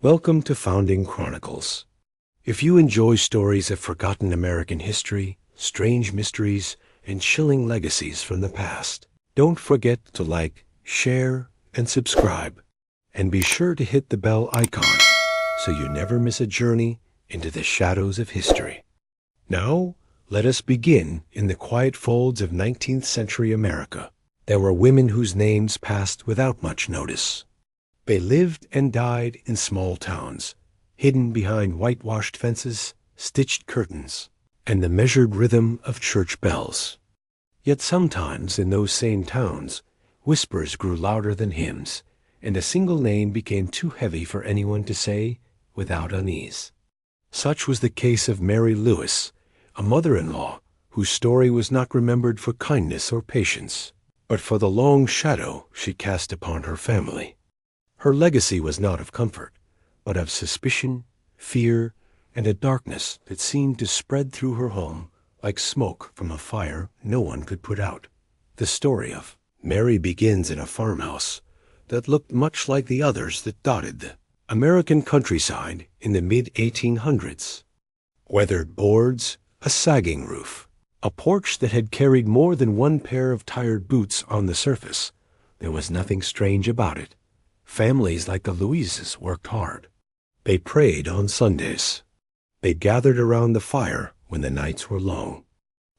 Welcome to Founding Chronicles. If you enjoy stories of forgotten American history, strange mysteries, and chilling legacies from the past, don't forget to like, share, and subscribe. And be sure to hit the bell icon so you never miss a journey into the shadows of history. Now, let us begin in the quiet folds of 19th century America. There were women whose names passed without much notice. They lived and died in small towns, hidden behind whitewashed fences, stitched curtains, and the measured rhythm of church bells. Yet sometimes in those same towns, whispers grew louder than hymns, and a single name became too heavy for anyone to say without unease. Such was the case of Mary Lewis, a mother-in-law whose story was not remembered for kindness or patience, but for the long shadow she cast upon her family. Her legacy was not of comfort, but of suspicion, fear, and a darkness that seemed to spread through her home like smoke from a fire no one could put out. The story of Mary begins in a farmhouse that looked much like the others that dotted the American countryside in the mid-1800s. Weathered boards, a sagging roof, a porch that had carried more than one pair of tired boots on the surface. There was nothing strange about it. Families like the Louises worked hard. They prayed on Sundays. They gathered around the fire when the nights were long.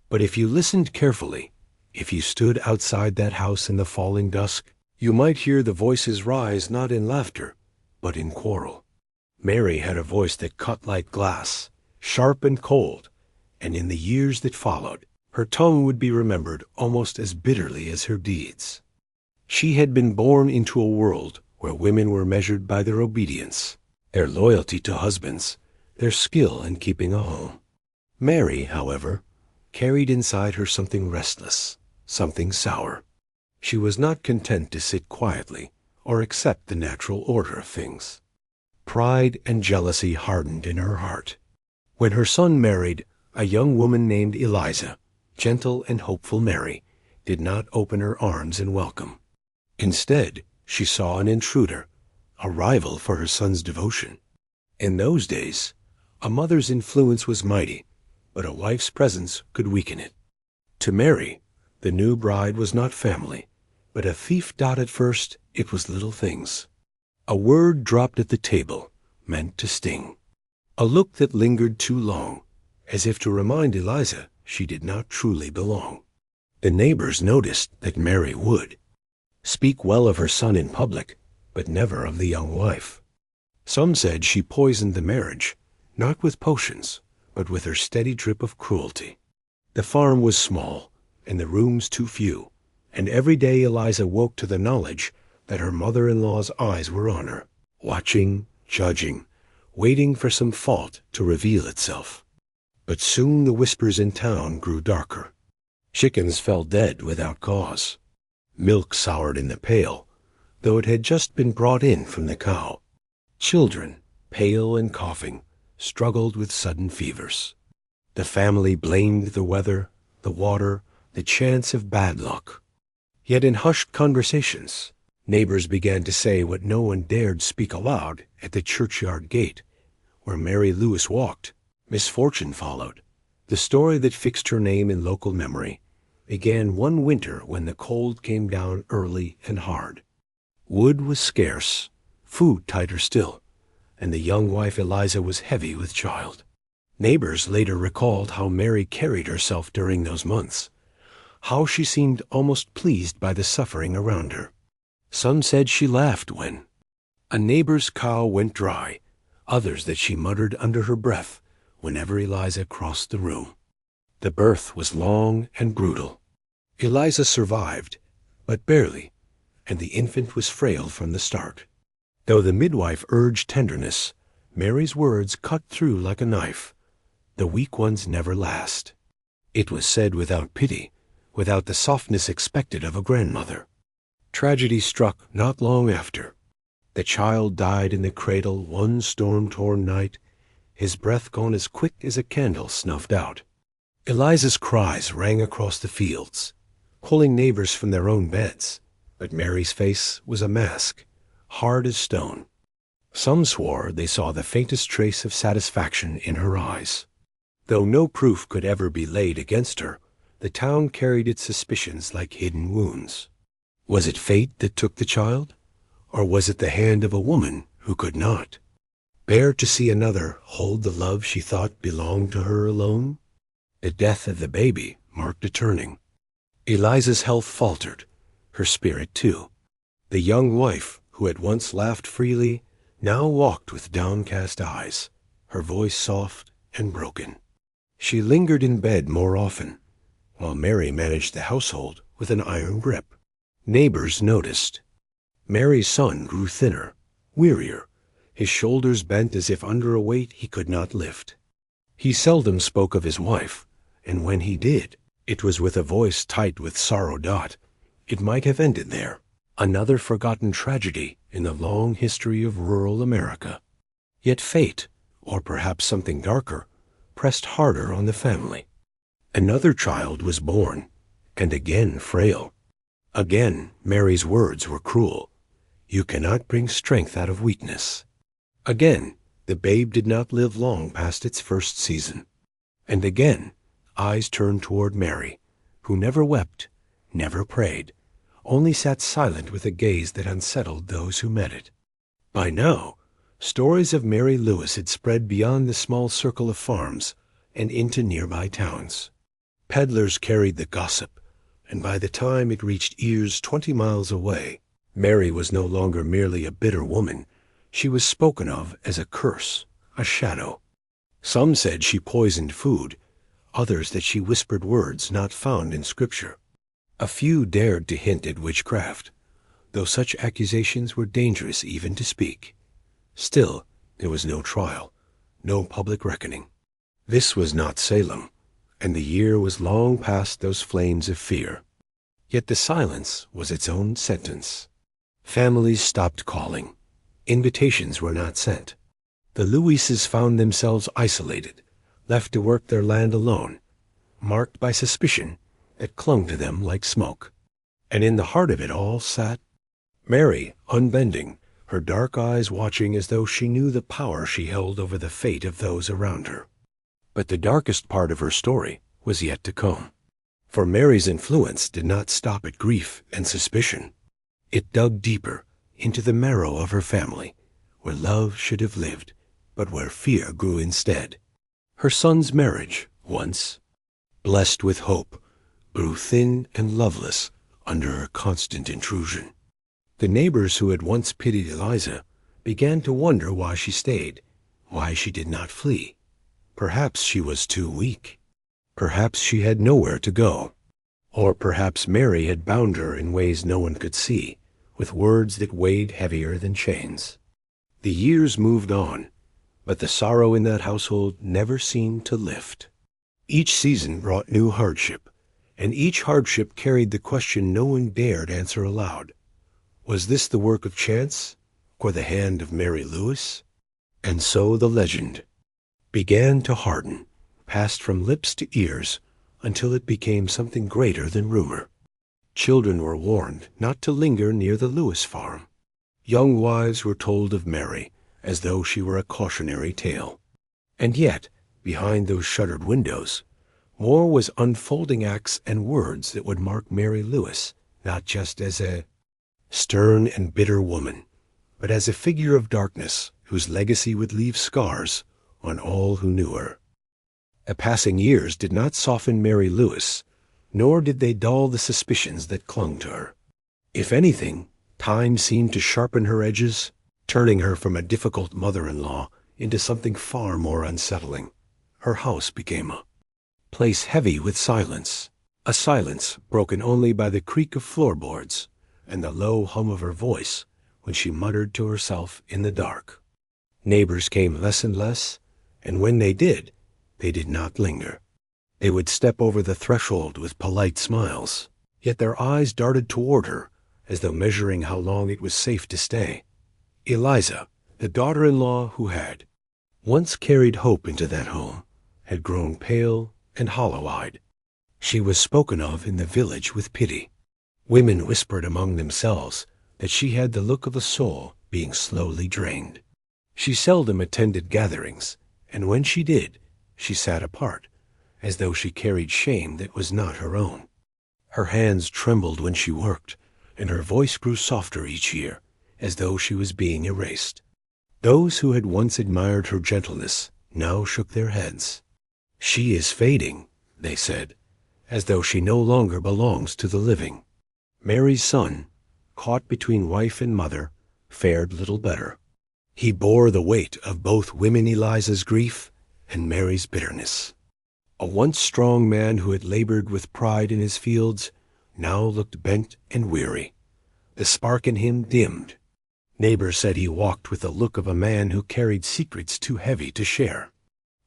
But if you listened carefully, if you stood outside that house in the falling dusk, you might hear the voices rise not in laughter, but in quarrel. Mary had a voice that cut like glass, sharp and cold, and in the years that followed, her tongue would be remembered almost as bitterly as her deeds. She had been born into a world where women were measured by their obedience, their loyalty to husbands, their skill in keeping a home. Mary, however, carried inside her something restless, something sour. She was not content to sit quietly or accept the natural order of things. Pride and jealousy hardened in her heart. When her son married a young woman named Eliza, gentle and hopeful Mary did not open her arms in welcome. Instead, she saw an intruder, a rival for her son's devotion. In those days, a mother's influence was mighty, but a wife's presence could weaken it. To Mary, the new bride was not family, but a fief. At first, it was little things. A word dropped at the table, meant to sting. A look that lingered too long, as if to remind Eliza she did not truly belong. The neighbors noticed that Mary would speak well of her son in public, but never of the young wife. Some said she poisoned the marriage, not with potions, but with her steady drip of cruelty. The farm was small, and the rooms too few, and every day Eliza woke to the knowledge that her mother-in-law's eyes were on her, watching, judging, waiting for some fault to reveal itself. But soon the whispers in town grew darker. Chickens fell dead without cause. Milk soured in the pail, though it had just been brought in from the cow. Children, pale and coughing, struggled with sudden fevers. The family blamed the weather, the water, the chance of bad luck. Yet in hushed conversations, neighbors began to say what no one dared speak aloud at the churchyard gate, where Mary Lewis walked. Misfortune followed. The story that fixed her name in local memory began one winter when the cold came down early and hard. Wood was scarce, food tighter still, and the young wife Eliza was heavy with child. Neighbors later recalled how Mary carried herself during those months, how she seemed almost pleased by the suffering around her. Some said she laughed when a neighbor's cow went dry, others that she muttered under her breath whenever Eliza crossed the room. The birth was long and brutal. Eliza survived, but barely, and the infant was frail from the start. Though the midwife urged tenderness, Mary's words cut through like a knife. The weak ones never last. It was said without pity, without the softness expected of a grandmother. Tragedy struck not long after. The child died in the cradle one storm-torn night, his breath gone as quick as a candle snuffed out. Eliza's cries rang across the fields, calling neighbors from their own beds, but Mary's face was a mask, hard as stone. Some swore they saw the faintest trace of satisfaction in her eyes. Though no proof could ever be laid against her, the town carried its suspicions like hidden wounds. Was it fate that took the child? Or was it the hand of a woman who could not bear to see another hold the love she thought belonged to her alone? The death of the baby marked a turning. Eliza's health faltered, her spirit too. The young wife, who had once laughed freely, now walked with downcast eyes, her voice soft and broken. She lingered in bed more often, while Mary managed the household with an iron grip. Neighbors noticed. Mary's son grew thinner, wearier, his shoulders bent as if under a weight he could not lift. He seldom spoke of his wife, and when he did, it was with a voice tight with sorrow. It might have ended there, another forgotten tragedy in the long history of rural America. Yet fate, or perhaps something darker, pressed harder on the family. Another child was born, and again frail. Again, Mary's words were cruel. You cannot bring strength out of weakness. Again, the babe did not live long past its first season. And again, eyes turned toward Mary, who never wept, never prayed, only sat silent with a gaze that unsettled those who met it. By now, stories of Mary Lewis had spread beyond the small circle of farms and into nearby towns. Peddlers carried the gossip, and by the time it reached ears 20 miles away, Mary was no longer merely a bitter woman. She was spoken of as a curse, a shadow. Some said she poisoned food, others that she whispered words not found in Scripture. A few dared to hint at witchcraft, though such accusations were dangerous even to speak. Still, there was no trial, no public reckoning. This was not Salem, and the year was long past those flames of fear. Yet the silence was its own sentence. Families stopped calling. Invitations were not sent. The Lewises found themselves isolated, left to work their land alone, marked by suspicion that clung to them like smoke. And in the heart of it all sat Mary, unbending, her dark eyes watching as though she knew the power she held over the fate of those around her. But the darkest part of her story was yet to come. For Mary's influence did not stop at grief and suspicion. It dug deeper into the marrow of her family, where love should have lived, but where fear grew instead. Her son's marriage, once blessed with hope, grew thin and loveless under her constant intrusion. The neighbors who had once pitied Eliza began to wonder why she stayed, why she did not flee. Perhaps she was too weak. Perhaps she had nowhere to go. Or perhaps Mary had bound her in ways no one could see, with words that weighed heavier than chains. The years moved on, but the sorrow in that household never seemed to lift. Each season brought new hardship, and each hardship carried the question no one dared answer aloud. Was this the work of chance, or the hand of Mary Lewis? And so the legend began to harden, passed from lips to ears, until it became something greater than rumor. Children were warned not to linger near the Lewis farm. Young wives were told of Mary, as though she were a cautionary tale. And yet, behind those shuttered windows, more was unfolding acts and words that would mark Mary Lewis, not just as a stern and bitter woman, but as a figure of darkness whose legacy would leave scars on all who knew her. The passing years did not soften Mary Lewis, nor did they dull the suspicions that clung to her. If anything, time seemed to sharpen her edges, turning her from a difficult mother-in-law into something far more unsettling. Her house became a place heavy with silence, a silence broken only by the creak of floorboards and the low hum of her voice when she muttered to herself in the dark. Neighbors came less and less, and when they did not linger. They would step over the threshold with polite smiles, yet their eyes darted toward her as though measuring how long it was safe to stay. Eliza, the daughter-in-law who had once carried hope into that home, had grown pale and hollow-eyed. She was spoken of in the village with pity. Women whispered among themselves that she had the look of a soul being slowly drained. She seldom attended gatherings, and when she did, she sat apart, as though she carried shame that was not her own. Her hands trembled when she worked, and her voice grew softer each year, as though she was being erased. Those who had once admired her gentleness now shook their heads. "She is fading," they said, as though she no longer belongs to the living. Mary's son, caught between wife and mother, fared little better. He bore the weight of both women Eliza's grief and Mary's bitterness. A once strong man who had labored with pride in his fields now looked bent and weary. The spark in him dimmed. Neighbors said he walked with the look of a man who carried secrets too heavy to share.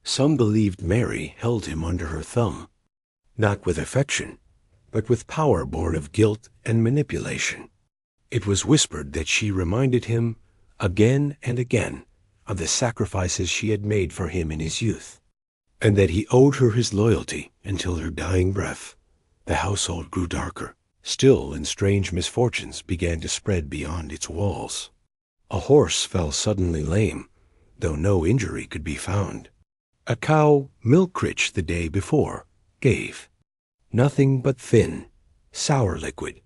Some believed Mary held him under her thumb, not with affection, but with power born of guilt and manipulation. It was whispered that she reminded him again and again of the sacrifices she had made for him in his youth, and that he owed her his loyalty until her dying breath. The household grew darker still, and strange misfortunes began to spread beyond its walls. A horse fell suddenly lame, though no injury could be found. A cow, milk-rich the day before, gave nothing but thin, sour liquid.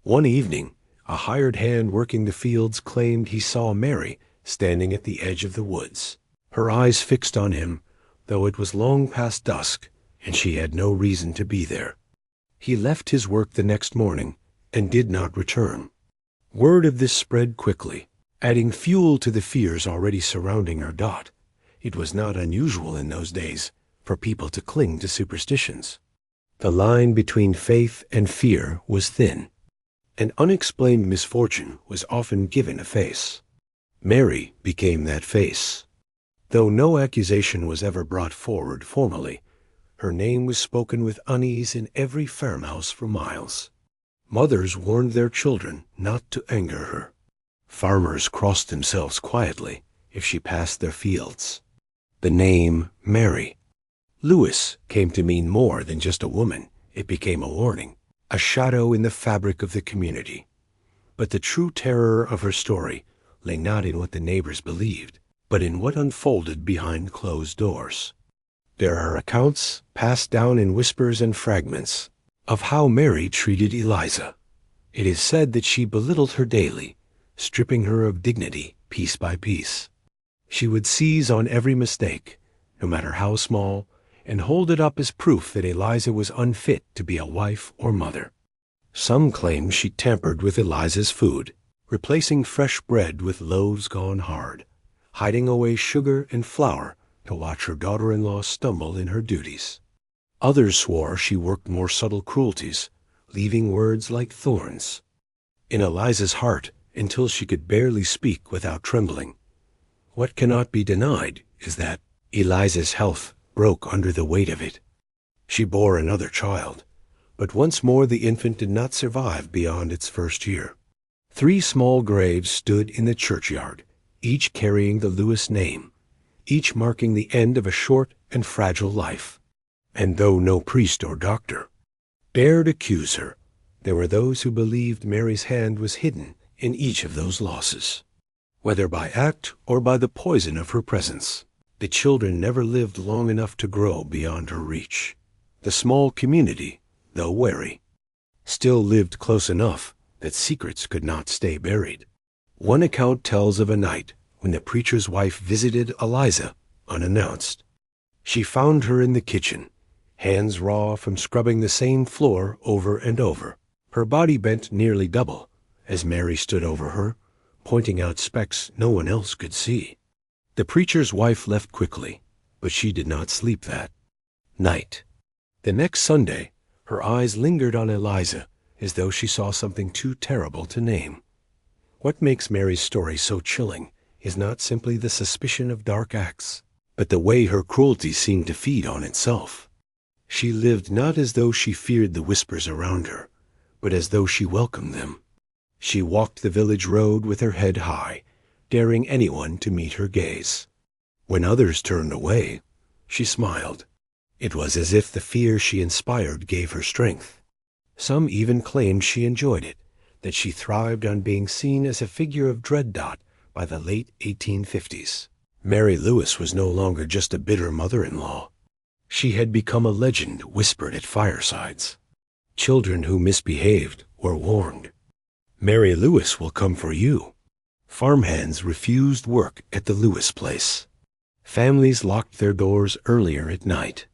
One evening, a hired hand working the fields claimed he saw Mary standing at the edge of the woods, her eyes fixed on him, though it was long past dusk and she had no reason to be there. He left his work the next morning and did not return. Word of this spread quickly, adding fuel to the fears already surrounding our Dot. It was not unusual in those days for people to cling to superstitions. The line between faith and fear was thin. An unexplained misfortune was often given a face. Mary became that face. Though no accusation was ever brought forward formally, her name was spoken with unease in every farmhouse for miles. Mothers warned their children not to anger her. Farmers crossed themselves quietly if she passed their fields. The name Mary Lewis came to mean more than just a woman. It became a warning, a shadow in the fabric of the community. But the true terror of her story lay not in what the neighbors believed, but in what unfolded behind closed doors. There are accounts, passed down in whispers and fragments, of how Mary treated Eliza. It is said that she belittled her daily, stripping her of dignity piece by piece. She would seize on every mistake, no matter how small, and hold it up as proof that Eliza was unfit to be a wife or mother. Some claimed she tampered with Eliza's food, replacing fresh bread with loaves gone hard, hiding away sugar and flour to watch her daughter-in-law stumble in her duties. Others swore she worked more subtle cruelties, leaving words like thorns in Eliza's heart until she could barely speak without trembling. What cannot be denied is that Eliza's health broke under the weight of it. She bore another child, but once more the infant did not survive beyond its first year. 3 small graves stood in the churchyard, each carrying the Lewis name, each marking the end of a short and fragile life. And though no priest or doctor dared accuse her, there were those who believed Mary's hand was hidden in each of those losses. Whether by act or by the poison of her presence, the children never lived long enough to grow beyond her reach. The small community, though wary, still lived close enough that secrets could not stay buried. One account tells of a night when the preacher's wife visited Eliza unannounced. She found her in the kitchen, hands raw from scrubbing the same floor over and over, her body bent nearly double, as Mary stood over her, pointing out specks no one else could see. The preacher's wife left quickly, but she did not sleep that night. The next Sunday, her eyes lingered on Eliza as though she saw something too terrible to name. What makes Mary's story so chilling is not simply the suspicion of dark acts, but the way her cruelty seemed to feed on itself. She lived not as though she feared the whispers around her, but as though she welcomed them. She walked the village road with her head high, daring anyone to meet her gaze. When others turned away, she smiled. It was as if the fear she inspired gave her strength. Some even claimed she enjoyed it, that she thrived on being seen as a figure of dread Dot by the late 1850s. Mary Lewis was no longer just a bitter mother-in-law. She had become a legend whispered at firesides. Children who misbehaved were warned. Mary Lewis will come for you. Farmhands refused work at the Lewis place. Families locked their doors earlier at night.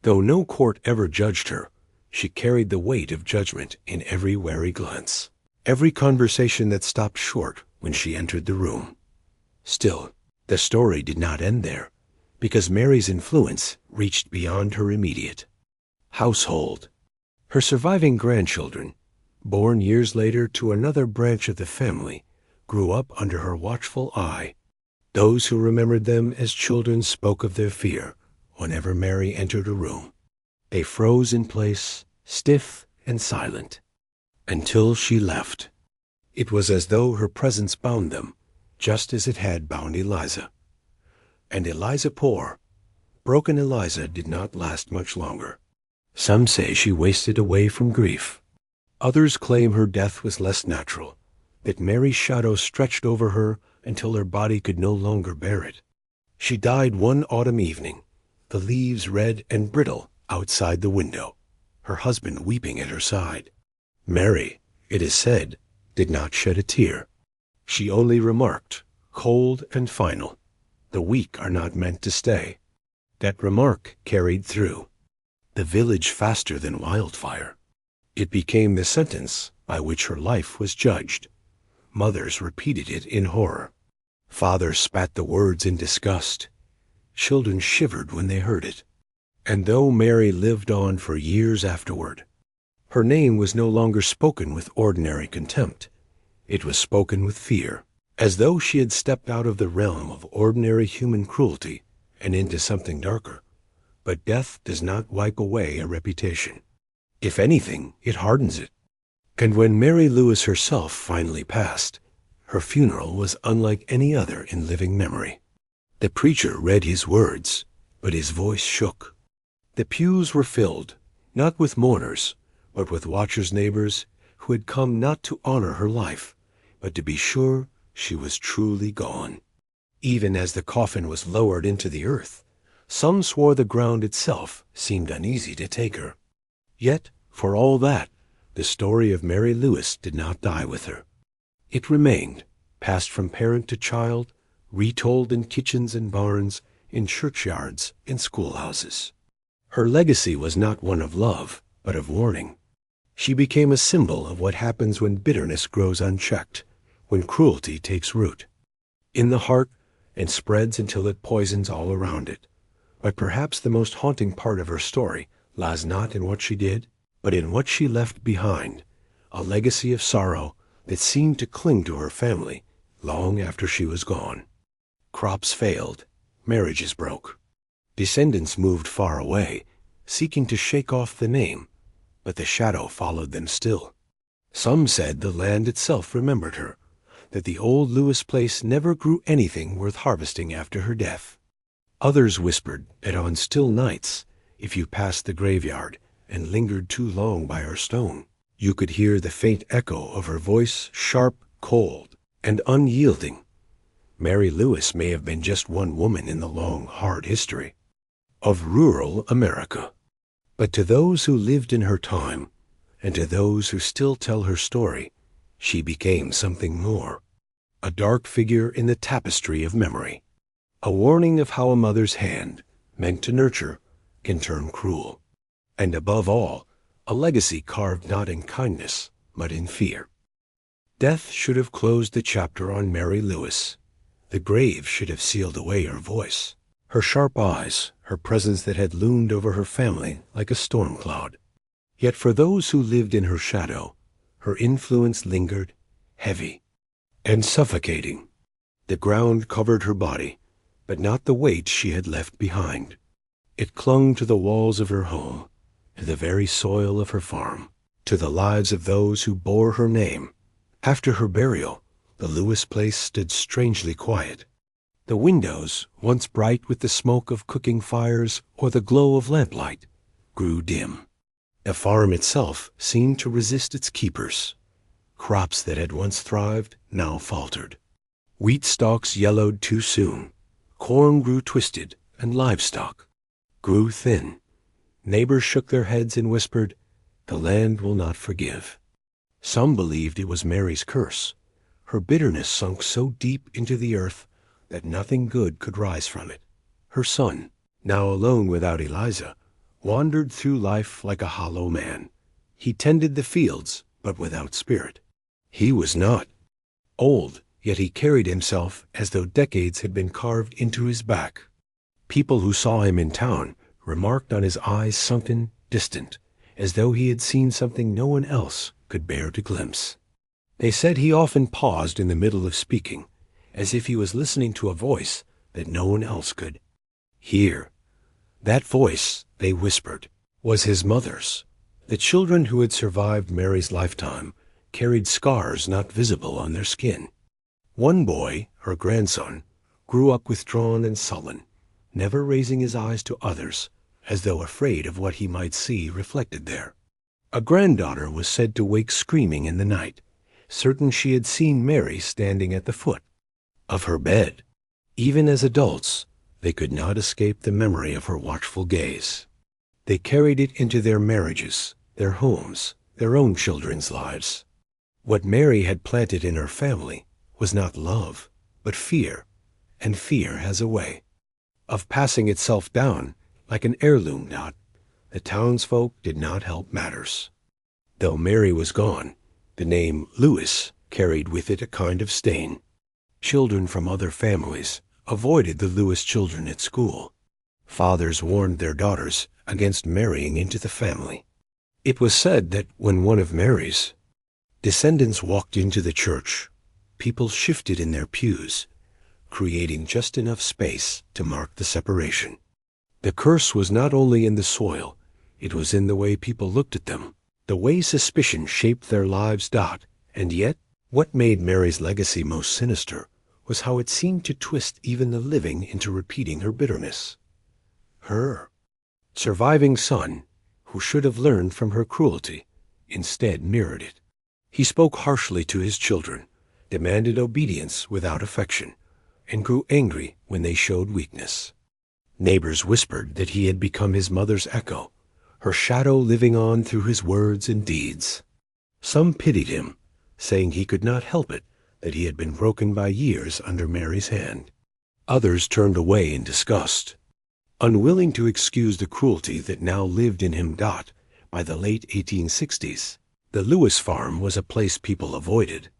Though no court ever judged her, she carried the weight of judgment in every wary glance, every conversation that stopped short when she entered the room. Still, the story did not end there, because Mary's influence reached beyond her immediate household. Her surviving grandchildren, born years later to another branch of the family, grew up under her watchful eye. Those who remembered them as children spoke of their fear whenever Mary entered a room. They froze in place, stiff and silent, until she left. It was as though her presence bound them, just as it had bound Eliza. And Eliza poor, broken Eliza did not last much longer. Some say she wasted away from grief. Others claim her death was less natural, that Mary's shadow stretched over her until her body could no longer bear it. She died one autumn evening, the leaves red and brittle outside the window, her husband weeping at her side. Mary, it is said, did not shed a tear. She only remarked, cold and final, "The weak are not meant to stay." That remark carried through the village faster than wildfire. It became the sentence by which her life was judged. Mothers repeated it in horror. Fathers spat the words in disgust. Children shivered when they heard it. And though Mary lived on for years afterward, her name was no longer spoken with ordinary contempt. It was spoken with fear, as though she had stepped out of the realm of ordinary human cruelty and into something darker. But death does not wipe away a reputation. If anything, it hardens it. And when Mary Lewis herself finally passed, her funeral was unlike any other in living memory. The preacher read his words, but his voice shook. The pews were filled, not with mourners, but with watchers' neighbors who had come not to honor her life, but to be sure she was truly gone. Even as the coffin was lowered into the earth, some swore the ground itself seemed uneasy to take her. Yet, for all that, the story of Mary Lewis did not die with her. It remained, passed from parent to child, retold in kitchens and barns, in churchyards and schoolhouses. Her legacy was not one of love, but of warning. She became a symbol of what happens when bitterness grows unchecked, when cruelty takes root in the heart and spreads until it poisons all around it. But perhaps the most haunting part of her story lies not in what she did, but in what she left behind, a legacy of sorrow that seemed to cling to her family long after she was gone. Crops failed, marriages broke. Descendants moved far away, seeking to shake off the name, but the shadow followed them still. Some said the land itself remembered her, that the old Lewis place never grew anything worth harvesting after her death. Others whispered that on still nights, if you passed the graveyard and lingered too long by her stone, you could hear the faint echo of her voice, sharp, cold, and unyielding. Mary Lewis may have been just one woman in the long, hard history of rural America. But to those who lived in her time, and to those who still tell her story, she became something more. A dark figure in the tapestry of memory. A warning of how a mother's hand, meant to nurture, can turn cruel. And above all, a legacy carved not in kindness, but in fear. Death should have closed the chapter on Mary Lewis. The grave should have sealed away her voice, her sharp eyes, her presence that had loomed over her family like a storm cloud. Yet for those who lived in her shadow, her influence lingered, heavy and suffocating. The ground covered her body, but not the weight she had left behind. It clung to the walls of her home, to the very soil of her farm, to the lives of those who bore her name. After her burial, the Lewis place stood strangely quiet. The windows, once bright with the smoke of cooking fires or the glow of lamplight, grew dim. The farm itself seemed to resist its keepers. Crops that had once thrived now faltered. Wheat stalks yellowed too soon. Corn grew twisted, and livestock grew thin. Neighbors shook their heads and whispered, "The land will not forgive." Some believed it was Mary's curse. Her bitterness sunk so deep into the earth that nothing good could rise from it. Her son, now alone without Eliza, wandered through life like a hollow man. He tended the fields, but without spirit. He was not old, yet he carried himself as though decades had been carved into his back. People who saw him in town remarked on his eyes sunken, distant, as though he had seen something no one else could bear to glimpse. They said he often paused in the middle of speaking, as if he was listening to a voice that no one else could hear. That voice, they whispered, was his mother's. The children who had survived Mary's lifetime carried scars not visible on their skin. One boy, her grandson, grew up withdrawn and sullen, never raising his eyes to others, as though afraid of what he might see reflected there. A granddaughter was said to wake screaming in the night, certain she had seen Mary standing at the foot of her bed. Even as adults, they could not escape the memory of her watchful gaze. They carried it into their marriages, their homes, their own children's lives. What Mary had planted in her family was not love, but fear, and fear has a way of passing itself down like an heirloom knot. The townsfolk did not help matters. Though Mary was gone, the name Lewis carried with it a kind of stain. Children from other families avoided the Lewis children at school. Fathers warned their daughters against marrying into the family. It was said that when one of Mary's descendants walked into the church, people shifted in their pews, creating just enough space to mark the separation. The curse was not only in the soil, it was in the way people looked at them, the way suspicion shaped their lives. And yet, what made Mary's legacy most sinister was how it seemed to twist even the living into repeating her bitterness. Her surviving son, who should have learned from her cruelty, instead mirrored it. He spoke harshly to his children, demanded obedience without affection, and grew angry when they showed weakness. Neighbors whispered that he had become his mother's echo, her shadow living on through his words and deeds. Some pitied him, saying he could not help it that he had been broken by years under Mary's hand. Others turned away in disgust, unwilling to excuse the cruelty that now lived in him. By the late 1860s, the Lewis farm was a place people avoided.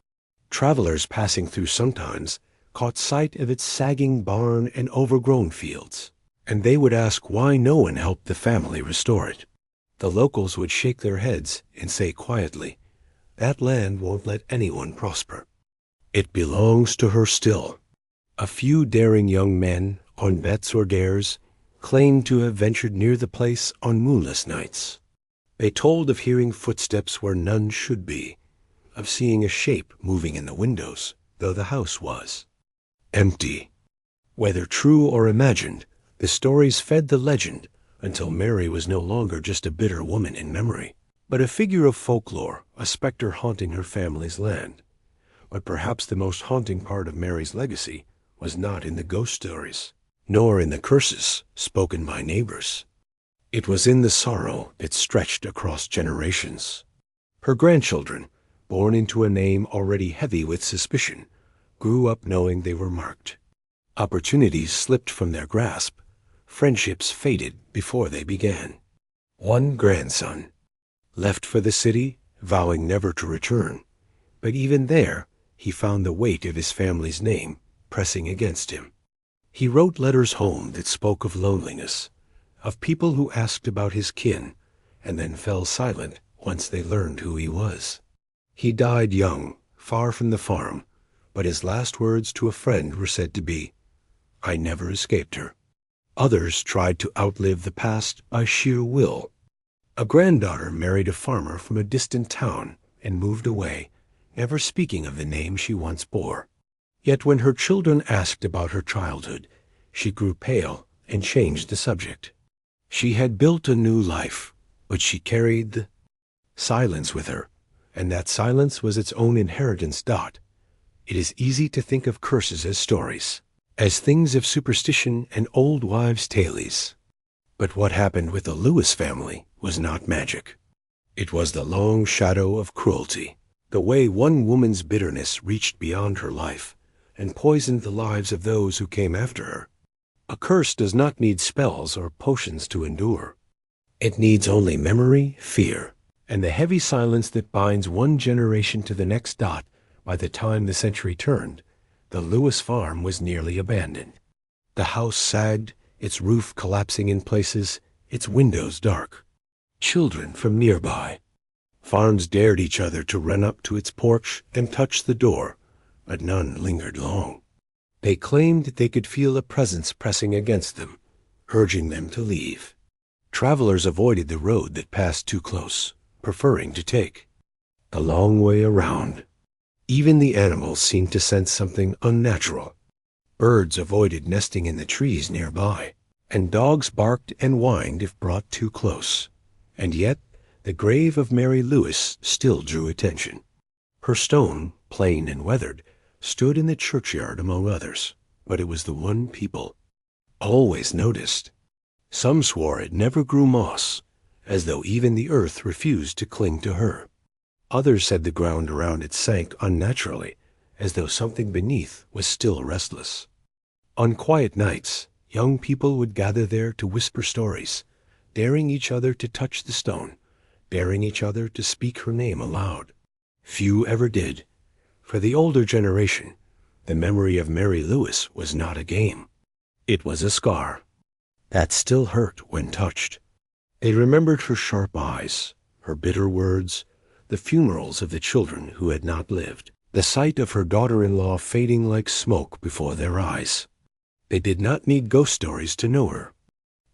Travelers passing through sometimes caught sight of its sagging barn and overgrown fields, and they would ask why no one helped the family restore it. The locals would shake their heads and say quietly, "That land won't let anyone prosper. It belongs to her still." A few daring young men, on bets or dares, claimed to have ventured near the place on moonless nights. They told of hearing footsteps where none should be, of seeing a shape moving in the windows, though the house was empty. Whether true or imagined, the stories fed the legend until Mary was no longer just a bitter woman in memory, but a figure of folklore, a specter haunting her family's land. But perhaps the most haunting part of Mary's legacy was not in the ghost stories, nor in the curses spoken by neighbors. It was in the sorrow that stretched across generations. Her grandchildren, born into a name already heavy with suspicion, grew up knowing they were marked. Opportunities slipped from their grasp. Friendships faded before they began. One grandson left for the city, vowing never to return. But even there, he found the weight of his family's name pressing against him. He wrote letters home that spoke of loneliness, of people who asked about his kin, and then fell silent once they learned who he was. He died young, far from the farm, but his last words to a friend were said to be, "I never escaped her." Others tried to outlive the past by sheer will. A granddaughter married a farmer from a distant town and moved away, never speaking of the name she once bore. Yet when her children asked about her childhood, she grew pale and changed the subject. She had built a new life, but she carried the silence with her, and that silence was its own inheritance. It is easy to think of curses as stories, as things of superstition and old wives' tales. But what happened with the Lewis family was not magic. It was the long shadow of cruelty, the way one woman's bitterness reached beyond her life and poisoned the lives of those who came after her. A curse does not need spells or potions to endure. It needs only memory, fear, and the heavy silence that binds one generation to the next. By the time the century turned, the Lewis farm was nearly abandoned. The house sagged, its roof collapsing in places, its windows dark. Children from nearby farms dared each other to run up to its porch and touch the door, but none lingered long. They claimed they could feel a presence pressing against them, urging them to leave. Travelers avoided the road that passed too close, preferring to take the long way around. Even the animals seemed to sense something unnatural. Birds avoided nesting in the trees nearby, and dogs barked and whined if brought too close. And yet, the grave of Mary Lewis still drew attention. Her stone, plain and weathered, stood in the churchyard among others, but it was the one people always noticed. Some swore it never grew moss, as though even the earth refused to cling to her. Others said the ground around it sank unnaturally, as though something beneath was still restless. On quiet nights, young people would gather there to whisper stories, daring each other to touch the stone, daring each other to speak her name aloud. Few ever did. For the older generation, the memory of Mary Lewis was not a game. It was a scar that still hurt when touched. They remembered her sharp eyes, her bitter words, the funerals of the children who had not lived, the sight of her daughter-in-law fading like smoke before their eyes. They did not need ghost stories to know her.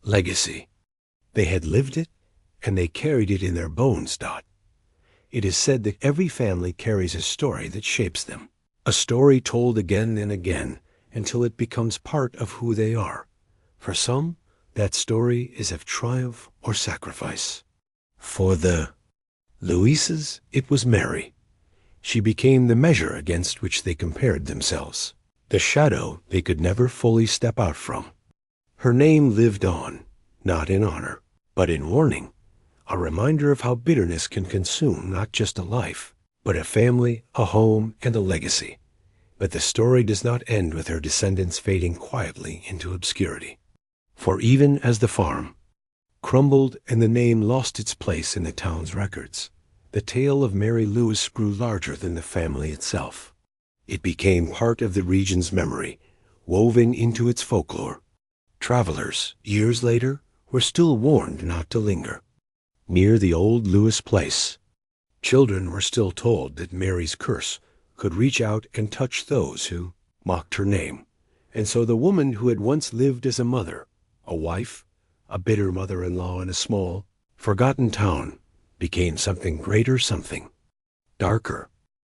Legacy. They had lived it, and they carried it in their bones. It is said that every family carries a story that shapes them, a story told again and again until it becomes part of who they are. For some, that story is of triumph or sacrifice. For the Lewises, it was Mary. She became the measure against which they compared themselves, the shadow they could never fully step out from. Her name lived on, not in honor, but in warning, a reminder of how bitterness can consume not just a life, but a family, a home, and a legacy. But the story does not end with her descendants fading quietly into obscurity. For even as the farm crumbled and the name lost its place in the town's records, the tale of Mary Lewis grew larger than the family itself. It became part of the region's memory, woven into its folklore. Travelers, years later, were still warned not to linger near the old Lewis place. Children were still told that Mary's curse could reach out and touch those who mocked her name. And so the woman who had once lived as a mother, a wife, a bitter mother-in-law in a small, forgotten town, became something greater, something darker.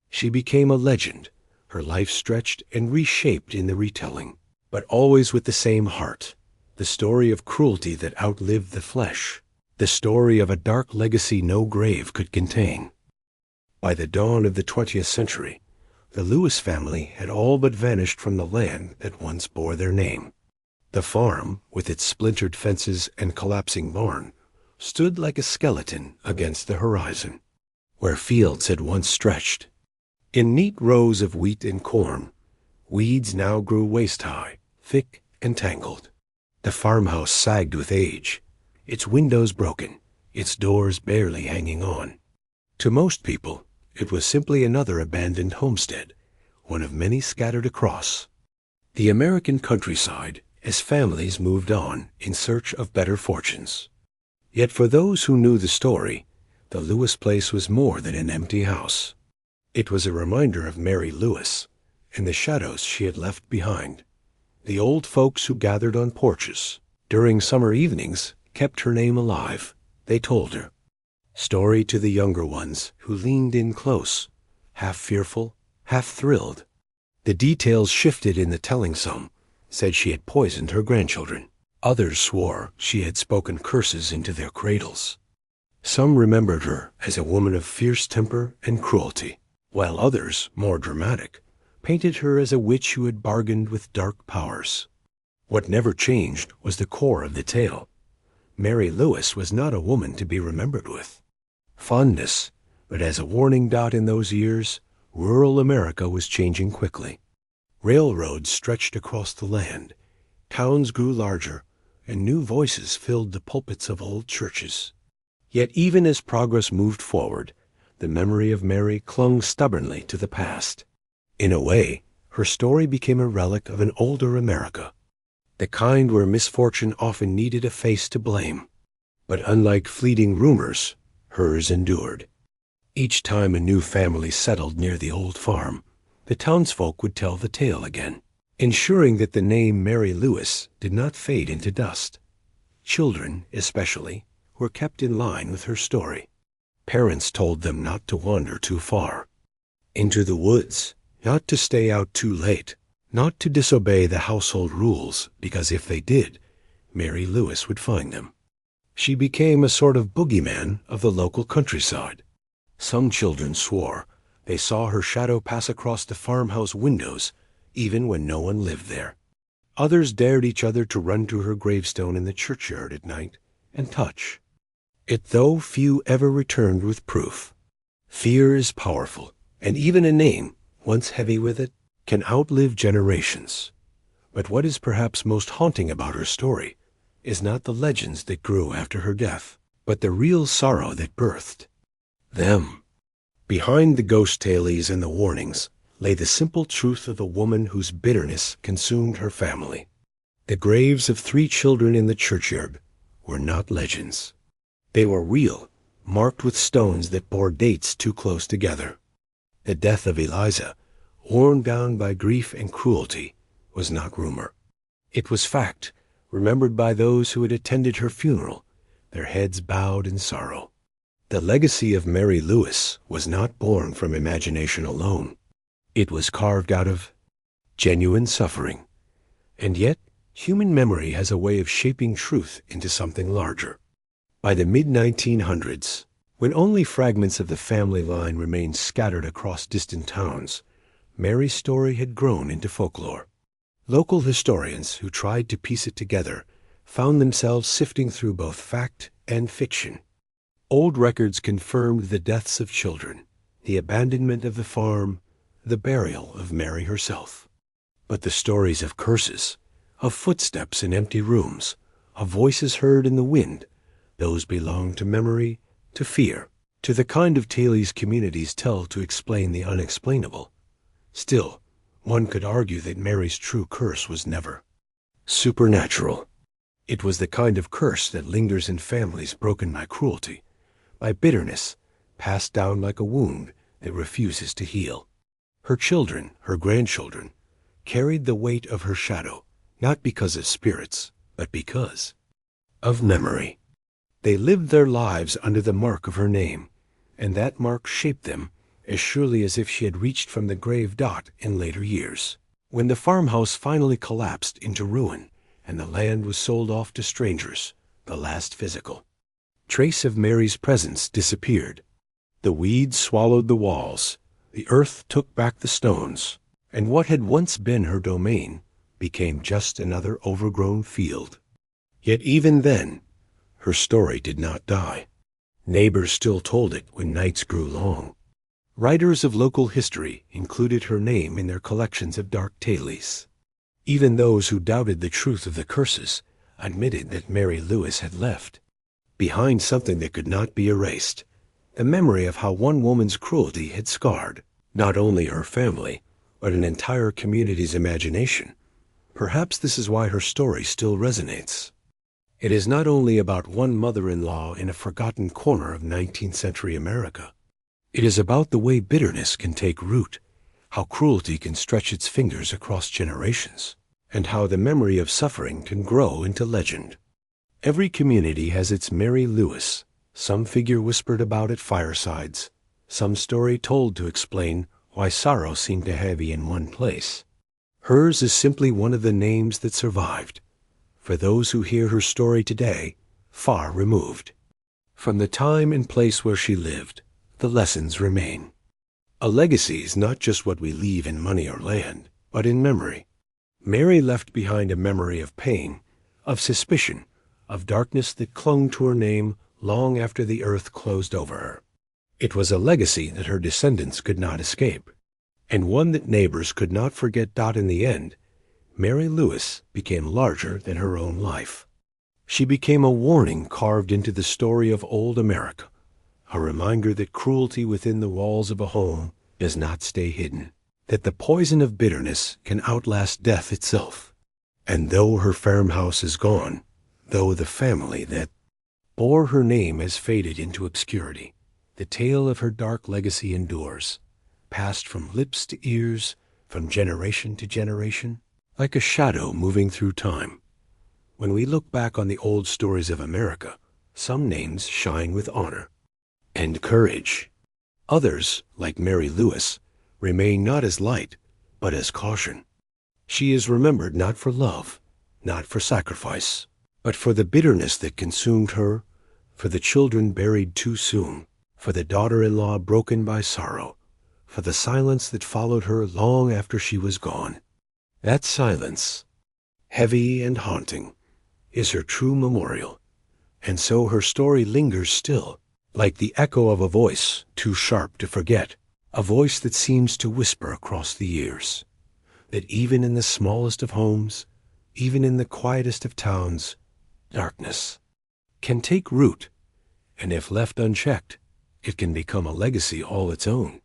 She became a legend, her life stretched and reshaped in the retelling, but always with the same heart, the story of cruelty that outlived the flesh, the story of a dark legacy no grave could contain. By the dawn of the 20th century, the Lewis family had all but vanished from the land that once bore their name. The farm, with its splintered fences and collapsing barn, stood like a skeleton against the horizon, where fields had once stretched. In neat rows of wheat and corn, weeds now grew waist-high, thick and tangled. The farmhouse sagged with age, its windows broken, its doors barely hanging on. To most people, it was simply another abandoned homestead, one of many scattered across the American countryside as families moved on in search of better fortunes. Yet for those who knew the story, the Lewis place was more than an empty house. It was a reminder of Mary Lewis and the shadows she had left behind. The old folks who gathered on porches during summer evenings kept her name alive. They told her story to the younger ones who leaned in close, half fearful, half thrilled. The details shifted in the telling. Some said she had poisoned her grandchildren. Others swore she had spoken curses into their cradles. Some remembered her as a woman of fierce temper and cruelty, while others, more dramatic, painted her as a witch who had bargained with dark powers. What never changed was the core of the tale. Mary Lewis was not a woman to be remembered with fondness, but as a warning dot in those years, rural America was changing quickly. Railroads stretched across the land, towns grew larger, and new voices filled the pulpits of old churches. Yet even as progress moved forward, the memory of Mary clung stubbornly to the past. In a way, her story became a relic of an older America, the kind where misfortune often needed a face to blame. But unlike fleeting rumors, hers endured. Each time a new family settled near the old farm, the townsfolk would tell the tale again, ensuring that the name Mary Lewis did not fade into dust. Children, especially, were kept in line with her story. Parents told them not to wander too far into the woods, not to stay out too late, not to disobey the household rules, because if they did, Mary Lewis would find them. She became a sort of boogeyman of the local countryside. Some children swore they saw her shadow pass across the farmhouse windows, even when no one lived there. Others dared each other to run to her gravestone in the churchyard at night and touch it, though few ever returned with proof. Fear is powerful, and even a name, once heavy with it, can outlive generations. But what is perhaps most haunting about her story is not the legends that grew after her death, but the real sorrow that birthed them. Behind the ghost tales and the warnings lay the simple truth of the woman whose bitterness consumed her family. The graves of 3 children in the churchyard were not legends. They were real, marked with stones that bore dates too close together. The death of Eliza, worn down by grief and cruelty, was not rumor. It was fact, remembered by those who had attended her funeral, their heads bowed in sorrow. The legacy of Mary Lewis was not born from imagination alone. It was carved out of genuine suffering. And yet, human memory has a way of shaping truth into something larger. By the mid-1900s, when only fragments of the family line remained scattered across distant towns, Mary's story had grown into folklore. Local historians who tried to piece it together found themselves sifting through both fact and fiction. Old records confirmed the deaths of children, the abandonment of the farm, the burial of Mary herself. But the stories of curses, of footsteps in empty rooms, of voices heard in the wind, those belong to memory, to fear, to the kind of tales communities tell to explain the unexplainable. Still, one could argue that Mary's true curse was never supernatural. It was the kind of curse that lingers in families broken by cruelty, by bitterness, passed down like a wound that refuses to heal. Her children, her grandchildren, carried the weight of her shadow, not because of spirits, but because of memory. They lived their lives under the mark of her name, and that mark shaped them as surely as if she had reached from the grave dot in later years. When the farmhouse finally collapsed into ruin and the land was sold off to strangers, the last physical trace of Mary's presence disappeared. The weeds swallowed the walls, the earth took back the stones, and what had once been her domain became just another overgrown field. Yet even then, her story did not die. Neighbors still told it when nights grew long. Writers of local history included her name in their collections of dark tales. Even those who doubted the truth of the curses admitted that Mary Lewis had left behind something that could not be erased, the memory of how one woman's cruelty had scarred not only her family, but an entire community's imagination. Perhaps this is why her story still resonates. It is not only about one mother-in-law in a forgotten corner of 19th century America. It is about the way bitterness can take root, how cruelty can stretch its fingers across generations, and how the memory of suffering can grow into legend. Every community has its Mary Lewis, some figure whispered about at firesides, some story told to explain why sorrow seemed to heavy in one place. Hers is simply one of the names that survived, for those who hear her story today, far removed from the time and place where she lived. The lessons remain. A legacy is not just what we leave in money or land, but in memory. Mary left behind a memory of pain, of suspicion, of darkness that clung to her name long after the earth closed over her. It was a legacy that her descendants could not escape, and one that neighbors could not forget. In the end, Mary Lewis became larger than her own life. She became a warning carved into the story of old America, a reminder that cruelty within the walls of a home does not stay hidden, that the poison of bitterness can outlast death itself. And though her farmhouse is gone, though the family that bore her name has faded into obscurity, the tale of her dark legacy endures, passed from lips to ears, from generation to generation, like a shadow moving through time. When we look back on the old stories of America, some names shine with honor and courage. Others, like Mary Lewis, remain not as light, but as caution. She is remembered not for love, not for sacrifice, but for the bitterness that consumed her, for the children buried too soon, for the daughter-in-law broken by sorrow, for the silence that followed her long after she was gone. That silence, heavy and haunting, is her true memorial, and so her story lingers still, like the echo of a voice too sharp to forget, a voice that seems to whisper across the years, that even in the smallest of homes, even in the quietest of towns, darkness can take root, and if left unchecked, it can become a legacy all its own.